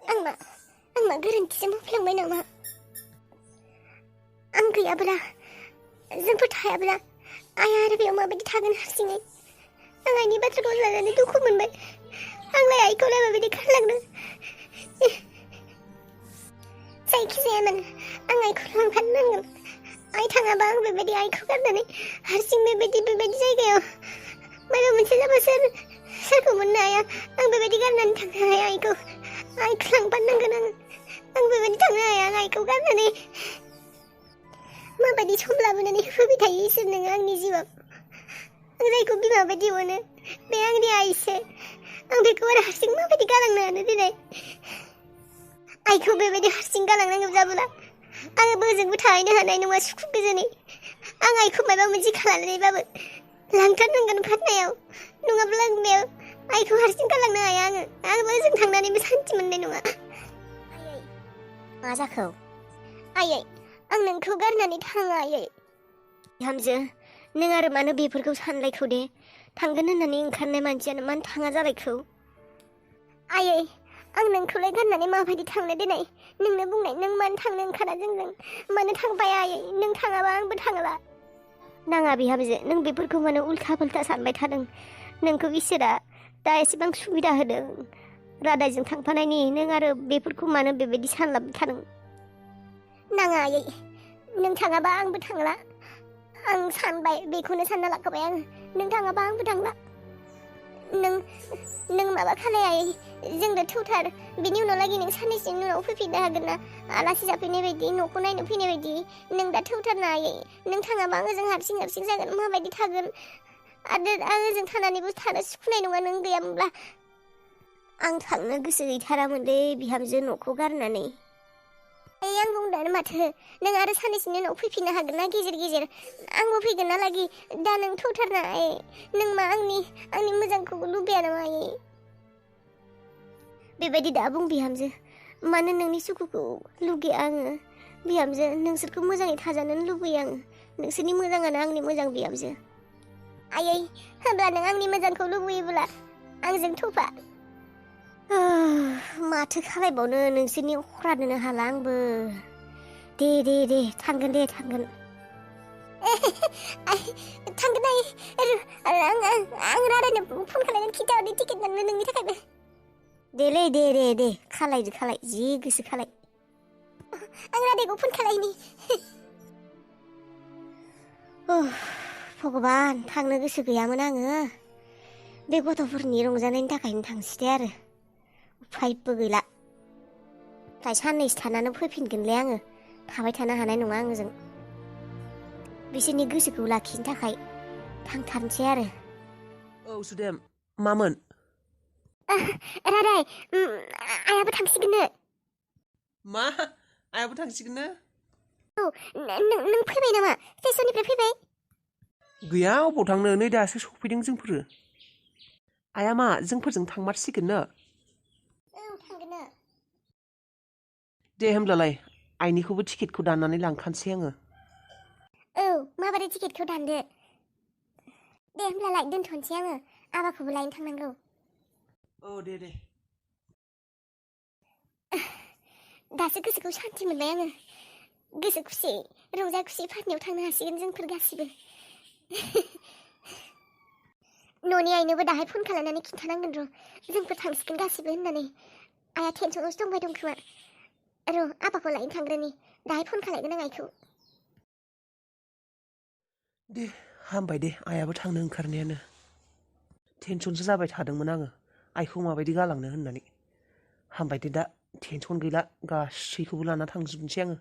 आं मा गोरोन्थिजों मावफ्लांबाय नामा? आं गैयाब्ला जोंफोर थायाब्ला आइया आरो बेयाव माबायदि थागोन हारसिङै? आं आइनि बाथ्राखौ लानानै दुखु मोनबाय। आंलाय आइखौलाय माबायदि गारलांनो? जायखिजाया मानो आं आइखौ लांफानो नांगोन। आइ थाङाबा आं बेबायदि आइखौ गारनानै हारसिं बेबायदि जायगायाव माबा मोनसे जाबा सोरखौ मोननो हाया? आं बेबायदि गारनानै थांनो हाया आइखौ लांफानो नांगोन आं बेबायदि थांनो हाया आइखौ गारनानै। माबायदि सम लाबोनानै होफैबाय थायो इसोर नोङो आंनि जिउआव। आं जायखौ बिमा बायदि मोनो बे आंनि आइसो। आं बेखौ आरो हारसिं माबायदि गालांनो हानो दिनै? आइखौ बेबायदि हारसिं गालांनांगौ जाबोला आङो बोजोंबो थाहैनो हानाय नङा सुखु गोजोनै। आं आइखौ माबा मोनसे खालामनानैबाबो लांथारनांगोन फाटनायाव, नङाब्ला आं बेयाव आइखौ हारसिं गालांनो हाया आङो ओजों थांनानैबो सान्थि मोननाय नङा। आयै मा जाखो? आयै आं नोंखौ गारनानै थाङा आयै। बिहामजो नों आरो मानो बेफोरखौ सानलायखो दे? थांगोन होननानै ओंखारनाय मानसियानो मानो थाङा जालायखौ? आयै आं नोंखौलाय गारनानै माबायदि थांनो दिनै? नोंनो बुंनाय, नों मानो थांनो ओंखारा जोंजों? मानो थांफाया आयै? नों थाङाबा आंबो थांला। नाङा बिहामजो, नों बेफोरखौ मानो उल्था फाल्था सानबाय थादों? नोंखौ इसोरा दा एसेबां सुबिदा होदों रादायजों थांफानायनि, नों आरो बेफोरखौ मानो बेबायदि सानलाबाय थादों? नाङा आयै, नों थाङाबा आंबो थांला। आं सानबाय, बेखौनो सानना लाखाबाय आङो। नों थाङाबा आंबो थांला। नों माबा खालाय आयै, जोंनो थौथार। बिनि उनावलागि नों साननैसोनि उनाव फैफिननो हागोन ना? आलासि जाफैनाय बायदि, न'खौ नायनो फैनाय बायदि। नों दा थौथारना आयै। नों थाङाबा आङो जों हारसिं जागोन। माबायदि थागोन? आरो आङो जों थानानैबो थानो सुखुनाय नङा नों गैयामोनब्ला। आं थांनो गोसो गैथारामोनलै बिहामजो न'खौ गारनानै। आं बुंदों माथो, नों आरो साननैसोनि उनाव फैफिननो हागोन ना गेजेर गेजेर? आंबो फैगोन ना लागि। दा नों थौथारना आयै। नों मा आंनि मोजांखौ लुबैया नामा आयै? बेबायदि दा बुं बिहामजो। मानो नोंनि सुखुखौ लुगैया आङो? बिहामजो नोंसोरखौ मोजाङै थाजानो लुबैयो आङो। नोंसोरनि मोजाङानो आंनि मोजां बिहामजो। आयै होनब्ला नों आंनि मोजांखौ लुबैयोब्ला आंजों थौफा। माथो खालायबावनो, नोंसोरनि अख्रानोनो हाला आंबो। दे थांगोन दे थांगोन। थांगोन आं रादायनो फन खालामगोन, खिन्थाहरनि टिकेट दाननो नोंनि थाखायबो। देलै दे खालाय जि गोसो खालाय। आं रादायखौ फन खालायनि। भगबान, थांनो गोसो गैयामोन आङो। बे गथ'फोरनि रंजानायनि थाखायनो थांसै दे आरो। उफायबो गैला। ओमफ्राय साननैसो थानानै फैफिनगोनलै आङो। थाबाय थानो हानाय नङा आंजों। बिसोरनि गोसोखौ लाखिनो थाखाय थांथारनोसै आरो। औ सुदेम, मामोन? रादाय, आइयाबो थांसिगोननो। मा? आइयाबो थांसिगोननो? औ, नों फैबाय नामा? स्टेसननिफ्राय फैबाय? गैया, अबाव थांनो, नै दासो सफैदों जोंफोरो। आइया मा जोंफोरजों थांमारसिगोननो? औ थांगोननो। दे होमब्लालाय, आइनिखौबो टिकेटखौ दाननानै लांखानोसै आङो। औ, माबोरै टिकेटखौ दानदो। दे होमब्लालाय दोनथ'नोसै आङो। आबाखौबो लायनो थांनांगौ। औ दे। दासो गोसोखौ सान्थि मोनबाय आङो। गोसो खुसि रंजा खुसि फाटनायाव थांनो हासिगोन जोंफोर गासिबो। न'नि आइनोबो दाहाय फन खालामनानै खिन्थानांगोन र', जोंफोर थांसिगोन गासिबो होननानै। आइया टेनसनावसो दंबाय दं खोमा। र' आबाखौ लायनो थांग्रोनि, दाहाय फन खालायगोन आं आइखौ। दे हामबाय दे, आइयाबो थांनो ओंखारनायानो। टेनसनसो जाबाय थादोंमोन आङो, आइखौ माबायदि गालांनो होननानै। हामबाय दे, दा टेनसन गैला, गासैखौबो लाना थांजोबनोसै आङो।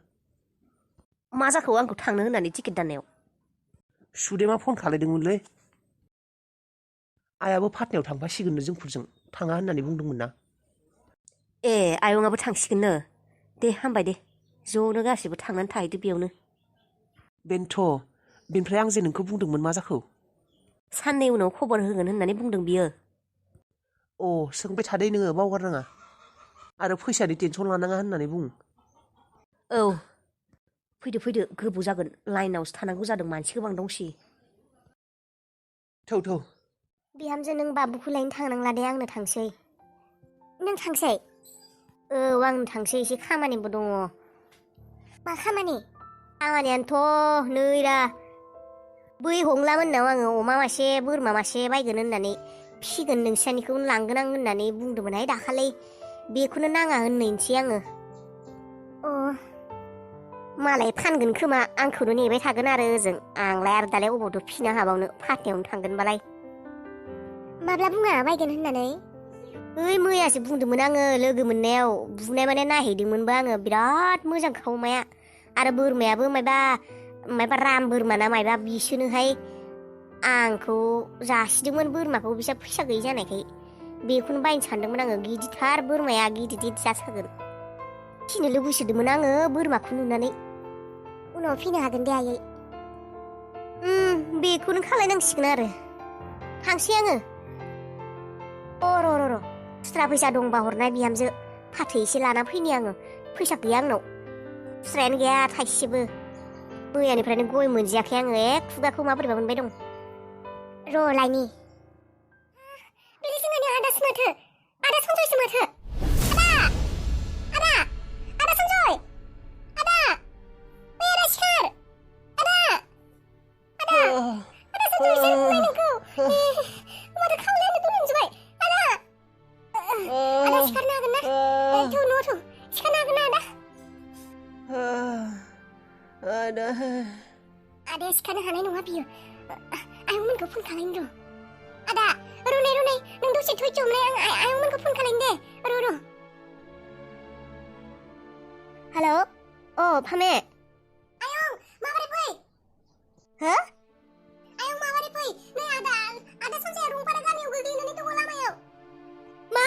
मा जाखो आंखौ थांनो होननानै टिकेट दाननायाव? सुदेमा फन खालायदोंमोनलै। आइयाबो फाटनायाव थांफासिगोननो जोंफोरजों, थाङा होननानै बुंदोंमोन ना। ए, आयंआबो थांसिगोननो? दे हामबाय दे, ज'नो गासिबो थांनानै थाहैदो बेयावनो। बेनोथ', बेनिफ्राय आं जे नोंखौ बुंदोंमोन, मा जाखो? साननै उनाव खबर होगोन होननानै बुंदों बियो। सोंबाय थादे नोङो, बावगारनाङा। आरो फैसानि टेनसन लानाङा होननानै बुं। औ, फैदो, गोबाव जागोन, लाइनावसो थानांगौ जादों, मानसि गोबां दंसै। थौ। बिहामजो नों बाबुखौ लायनो थांनांला दे, आंनो थांसै। नों थांसै? आं थांसै एसे खामानिबो दङ मा खामानि खामानियानोथ' नै दा बै हंला मोननाव आङो अमा मासे बोरमा मासे बायगोन होननानै फिगोन नोंसानिखौनो लांगोन आं होननानै बुंदोंमोनहाय दाखालै बेखौनो नाङा होननायनोसै आङो मालाय फानगोन खोमा आंखौनो नेबाय थागोन आरो ओजों आंलाय आरो दालाय अबावथ' फिनो हाबावनो फाथायावनो थांगोनबालाय माब्ला बुङा बायगोन होननानै मैयासो बुंदोंमोन आङो लोगो मोननायाव बुनाय माने नायहैदोंमोनबो आङो बिराद मोजांखा अमाया आरो बोरमायाबो मायबा राम बोरमा ना मायबा बिसोनोहाय आंखौ जासिदोंमोन बोरमाखौ बिसा फैसा गैयि जानायखाय बेखौनो बायनो सानदोंमोन आङो गिदिरथार बोरमाया गिदिर जासागोन फिनो लुबैसोदोंमोन आङो बोरमाखौ नुनानै उनाव फिनो हागोन दे आयै बेखौनो खालायनांसिगोन आरो थांसै आङो र' खुस्रा फैसा दंबा हरनाय बिहामजो फाथै एसे लाना फैनि आङो फैसा गैया आंनाव खुस्रायानो गैया थाइसेबो मैयानिफ्रायनो गय मोनजायाखै आङो खुगाखौ माबोरैबा मोनबाय दं र' लायनि बेलाय जोंहानि आदासो माथो आदा सन्जयसो माथो आदा सन्जय आदा सिखार आदा सन्जयसो बुंबाय नोंखौ माथो खावलायानो गोलोमजोबबाय आदा सिखारनो हागोन ना थौ न'आव थौ सिखारनो हागोन ना आदा आदाया सिखारनो हानाय नङा बियो आयंमोनखौ फन खालायनो र' आदा रुनाय नों दसे धैर्य हमलाय आं आयंमोनखौ फन खालायनो दे र' हेलौ फामे आयं माबोरै फै हो आयं माबोरै फै नै आदा सन्जयआ रंपारा गामियाव गोग्लैनानै दङ लामायाव मा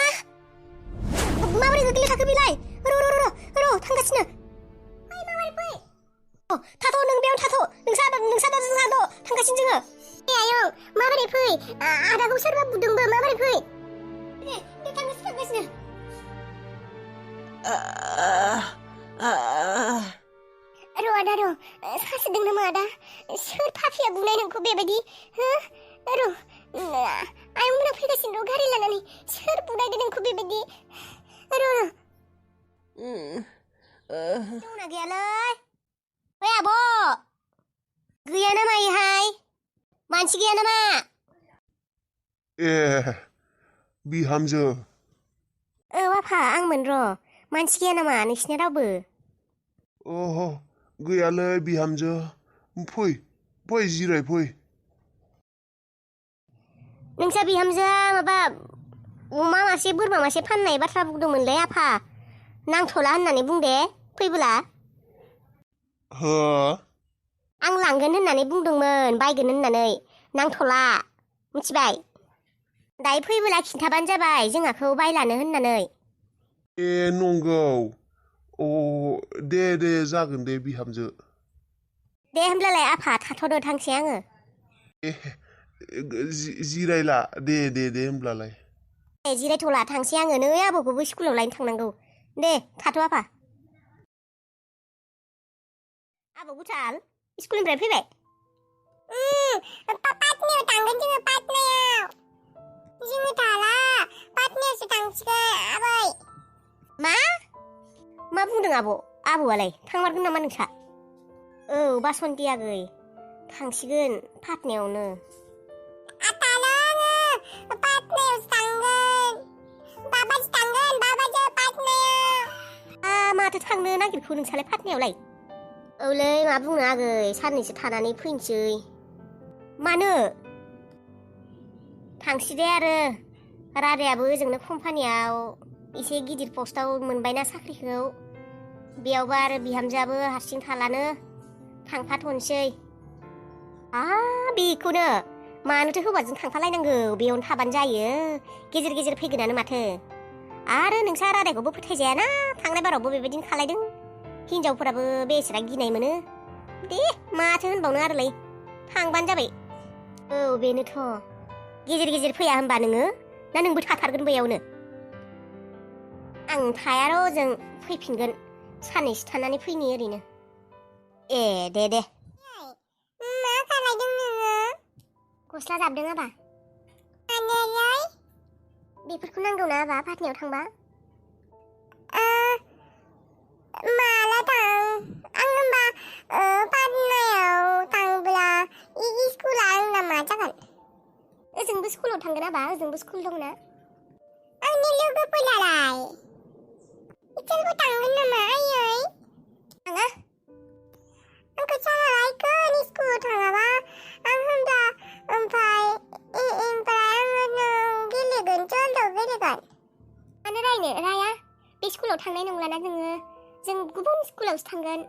माबोरै गोग्लैना थाखो बिलाय र' थांगासिनो माबोरै फै थाथ' नों बेयाव थाथ' नोंसा थांगासिनो जोङो आयं माबोरै फै आदाखौ सोरबा बुदोंबो माबोरै फै दे थांगासिनो र' आदा सासोदों नामा आदा सोर फाफिया बुनाय नोंखौ बेबायदि हो र' आयंमोना फैगासिनो र' गारि लानानै सोर बुनायदो नोंखौ बेबायदि र' दंना गैयालै ओइ आब' गैया नामा इहाय मानसि गैया नामा बिहामजो आफा आंमोन र' मानसि गैया नामा नोंसिना रावबो गैयालै बिहामजो फै जिराय फै नोंसा बिहामजोआ माबा अमा मासे बोरमा मासे फाननाय बाथ्रा बुंदोंमोनलै आफा नांथ'ला होननानै बुंदे फैबोला हो आं लांगोन होननानै बुंदोंमोन बायगोन होननानै नांथ'ला मिथिबाय दायो फैबोला खिन्थाबानो जाबाय जोंहाखौ बायलानो होननानै नंगौ दे जागोन दे बिहामजो दे होमब्लालाय आफा थाथ'दो थांसै आङो जिरायला दे होमब्लालाय जिरायथ'ला थांसै आङो नै आबौखौबो स्कुलाव लायनो थांनांगौ दे थाथ' आफा आबौ गुथाल स्कुलनिफ्राय फैबाय पाटनायाव थांगोन जोङो पाटनायाव जोङो थाला पाटनायावसो थांसिगोन आबै मा बुंदों आबौआलाय थांमारगोन नामा नोंसा बासन्ति आगै थांसिगोन पाटनायावनो माथो थांनो नागिरखो नोंसालाय पाटनायावलाय औलै मा बुंनो आगै साननैसो थानानै फैनोसै मानो थांसै दे आरो रादायाबो ओजोंनो कम्पानियाव एसे गिदिर पस्टआव मोनबायना साख्रिखौ बेयावबो आरो बिहामजोआबो हारसिं थालानो थांफाथ'नोसै बेखौनो मानोथो हौवाजों थांफालायनांगौ बेयावनो थाबानो जायो गेजेर फैगोनानो माथो आरो नोंसा रादायखौबो फोथायजायाना थांनाय बारावबो बेबायदिनो खालायदों हिनजावफोराबो बेसेरा गिनाय मोनो दे माथो होनबावनो आरोलाय थांबानो जाबाय बेनोथ' गेजेर फैया होनबा नोङो ना नोंबो थाथारगोन बेयावनो आं थाया र' जों फैफिनगोन साननैसो थानानै फैनि ओरैनो दे मा खालायदों नोङो गस्ला जाबदों आबा बेफोरखौ नांगौ ना आबा पाटनायाव थांबा नोंबो स्कुलाव थांगोन नाबा ओजोंबो स्कुल दंना आंनि लोगोफोरालाय बिसोरबो थांगोन नामा आयै थाङा आंखौ सालायगोन स्कुलाव थाङाबा आं होनब्ला ओमफ्राय आङो गेलेगोन जलदआव गेलेगोन मानो रायनो राया बे स्कुलाव थांनाय नंलाना जों गुबुन स्कुलावसो थांगोन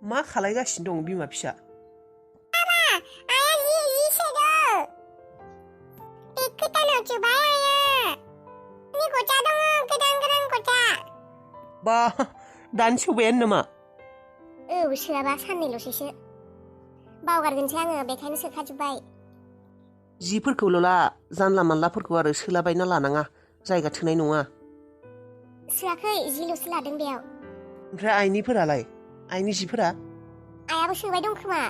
मा खालायगासिनो दं बिमा फिसा आया जि सोदों बे गोदानाव जुबाय आया नि गजा दङ गोदान गजा बा दानि सौबायानो नामा सोआबा साननैल'सैसो बावगारगोनसै आङो बेखायनो सोखाजोब्बाय जिफोरखौल' ला जानला मानलाफोरखौ आरो सोलाबायना लानाङा जायगा थोनाय नङा सोआखै जिल'सो लादों बेयाव ओमफ्राय आइनिफोरालाय आइनि जिफोरा आयाबो सोबाय दं खोमा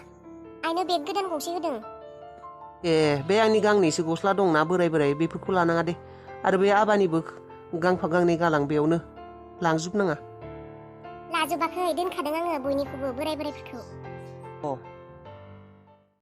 आइनो बेग गोदान गंसे होदों ए बे आंनि गांनैसो गस्ला दंना बोराय बेफोरखौ लानाङा दे आरो बे आबानिबो गांफा गांनै गालां बेयावनो लांजोबनाङा लाजोबाखै दोनखादों आङो बयनिखौबो बोरायफोरखौ अ